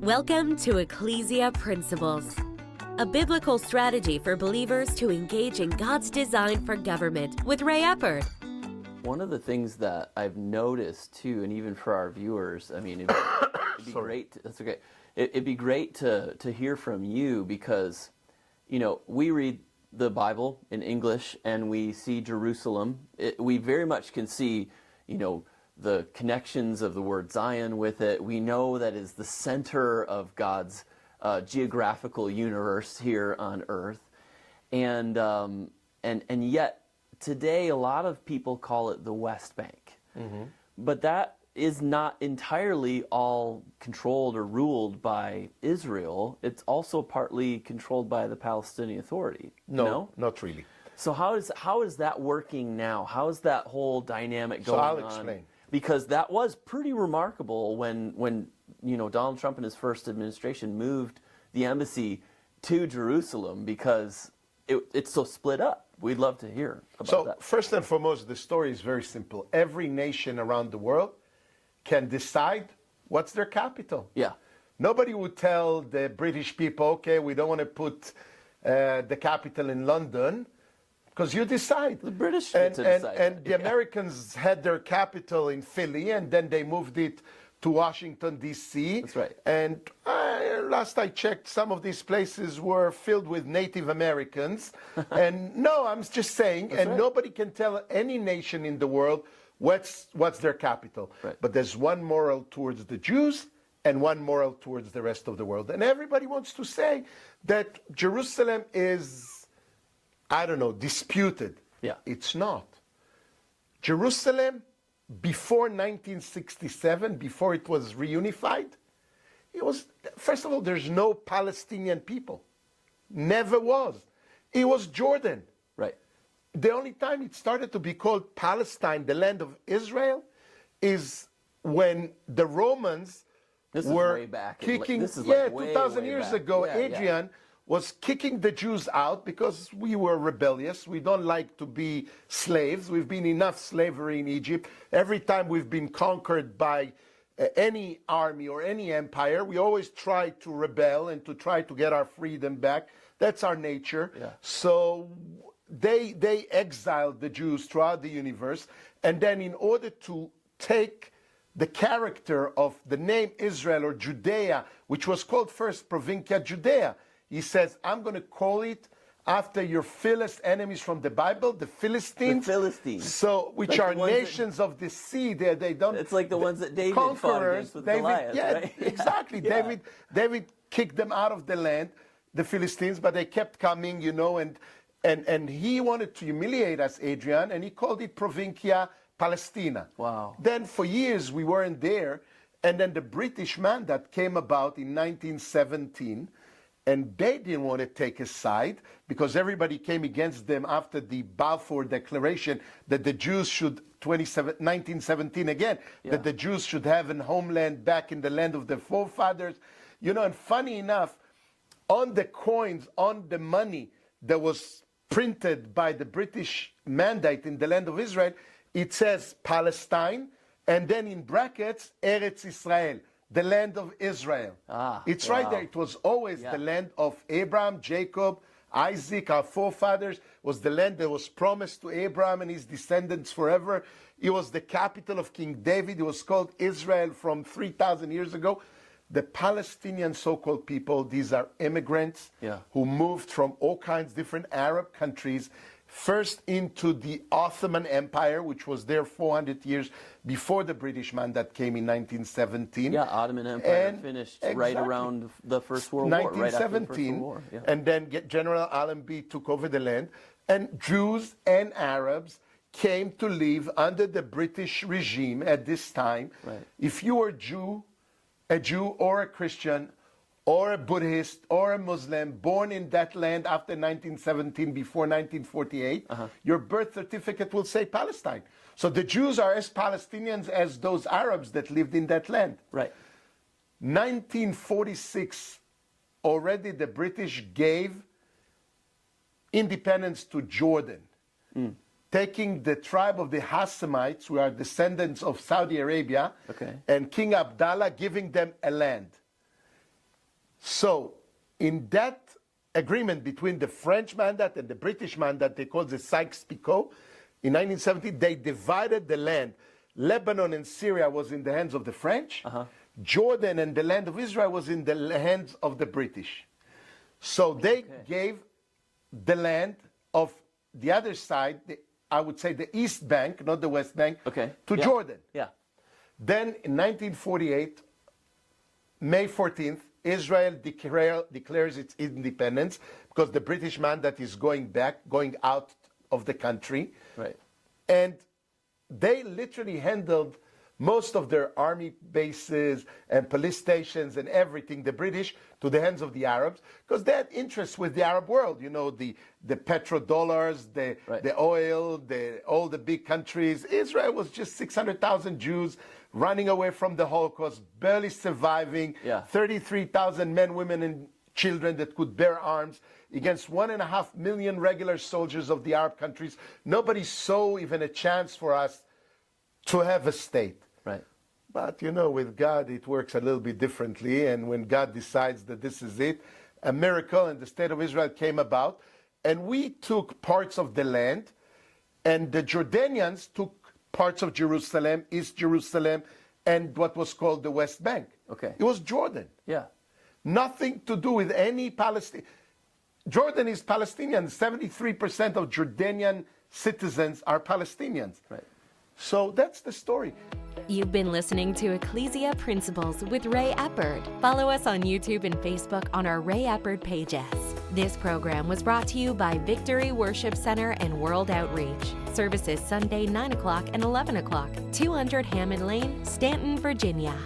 Welcome to Ecclesia Principles, a biblical strategy for believers to engage in God's design for government with Ray Eppard. One of the things that I've noticed too, and even for our viewers, I mean, it'd be great. That's okay. It'd be great to hear from you because, you know, we read the Bible in English and we see Jerusalem. We very much can see, you know, the connections of the word Zion with it. We know that is the center of God's geographical universe here on earth, and yet today a lot of people call it the West Bank, but that is not entirely all controlled or ruled by Israel. It's also partly controlled by the Palestinian Authority. No, not really. So how is that working now? How is that whole dynamic going on? So I'll explain. Because that was pretty remarkable when you know Donald Trump and his first administration moved the embassy to Jerusalem because it's so split up. We'd love to hear about that. So first and foremost, the story is very simple. Every nation around the world can decide what's their capital. Yeah. Nobody would tell the British people, okay, we don't want to put the capital in London. Because you decide. The British get to decide. And the Americans had their capital in Philly, and then they moved it to Washington, D.C. That's right. And last I checked, some of these places were filled with Native Americans. And no, I'm just saying, That's right. Nobody can tell any nation in the world what's their capital. Right. But there's one moral towards the Jews and one moral towards the rest of the world. And everybody wants to say that Jerusalem is, I don't know, disputed. Yeah. It's not. Jerusalem, before 1967, before it was reunified, it was, first of all, there's no Palestinian people. Never was. It was Jordan. Right. The only time it started to be called Palestine, the land of Israel, is when the Romans were way back. kicking, This is like way, 2,000 way years back. ago, Yeah, Adrian was kicking the Jews out because we were rebellious. We don't like to be slaves. We've been enough slavery in Egypt. Every time we've been conquered by any army or any empire, we always try to rebel and to try to get our freedom back. That's our nature. Yeah. So they exiled the Jews throughout the universe. And then in order to take the character of the name Israel or Judea, which was called first Provincia Judea, he says, I'm going to call it after your fiercest enemies from the Bible, the Philistines. The Philistines. So, which like are nations of the sea. They don't. It's like the ones that David fought against with Goliath, yeah, right? exactly. Yeah. David kicked them out of the land, the Philistines, but they kept coming, you know, and he wanted to humiliate us, Adrian, and he called it Provincia Palestina. Wow. Then for years we weren't there, and then the British mandate came about in 1917. And they didn't want to take a side because everybody came against them after the Balfour Declaration that the Jews should, 1917 again, that the Jews should have a homeland back in the land of their forefathers. You know, and funny enough, on the coins, on the money that was printed by the British mandate in the land of Israel, it says Palestine, and then in brackets, Eretz Israel, the land of Israel. It's right there. It was always the land of Abraham, Jacob, Isaac, our forefathers. Was the land that was promised to Abraham and his descendants forever. It was the capital of King David. It was called Israel from 3,000 years ago. The Palestinian so-called people, these are immigrants who moved from all kinds of different Arab countries, first into the Ottoman Empire, which was there 400 years before the British mandate came in 1917. Yeah, Ottoman Empire finished right around the First World War, right after the First World War. Yeah. And then General Allenby took over the land. And Jews and Arabs came to live under the British regime at this time. Right. If you were a Jew or a Christian, or a Buddhist, or a Muslim, born in that land after 1917, before 1948, your birth certificate will say Palestine. So the Jews are as Palestinians as those Arabs that lived in that land. Right. 1946, already the British gave independence to Jordan, taking the tribe of the Hashemites, who are descendants of Saudi Arabia, and King Abdallah giving them a land. So in that agreement between the French mandate and the British mandate, they called the Sykes-Picot, in 1970, they divided the land. Lebanon and Syria was in the hands of the French. Jordan and the land of Israel was in the hands of the British. So they gave the land of the other side, I would say the East Bank, not the West Bank, to Jordan. Yeah. Then in 1948, May 14th, Israel declares its independence because the British mandate is going out of the country. Right. And they literally handled most of their army bases and police stations and everything, the British, to the hands of the Arabs, because they had interests with the Arab world. You know, the petrodollars, the oil, all the big countries. Israel was just 600,000 Jews running away from the Holocaust, barely surviving, 33,000 men, women, and children that could bear arms against 1.5 million regular soldiers of the Arab countries. Nobody saw even a chance for us to have a state. Right. But, you know, with God, it works a little bit differently. And when God decides that this is it, a miracle and the state of Israel came about. And we took parts of the land, and the Jordanians took parts of Jerusalem, East Jerusalem, and what was called the West Bank. Okay. It was Jordan. Yeah. Nothing to do with any Palestine. Jordan is Palestinian. 73% of Jordanian citizens are Palestinians. Right. So that's the story. You've been listening to Ecclesia Principles with Ray Eppard. Follow us on YouTube and Facebook on our Ray Eppard pages. This program was brought to you by Victory Worship Center and World Outreach. Services Sunday 9 o'clock and 11 o'clock, 200 Hammond Lane, Stanton, Virginia.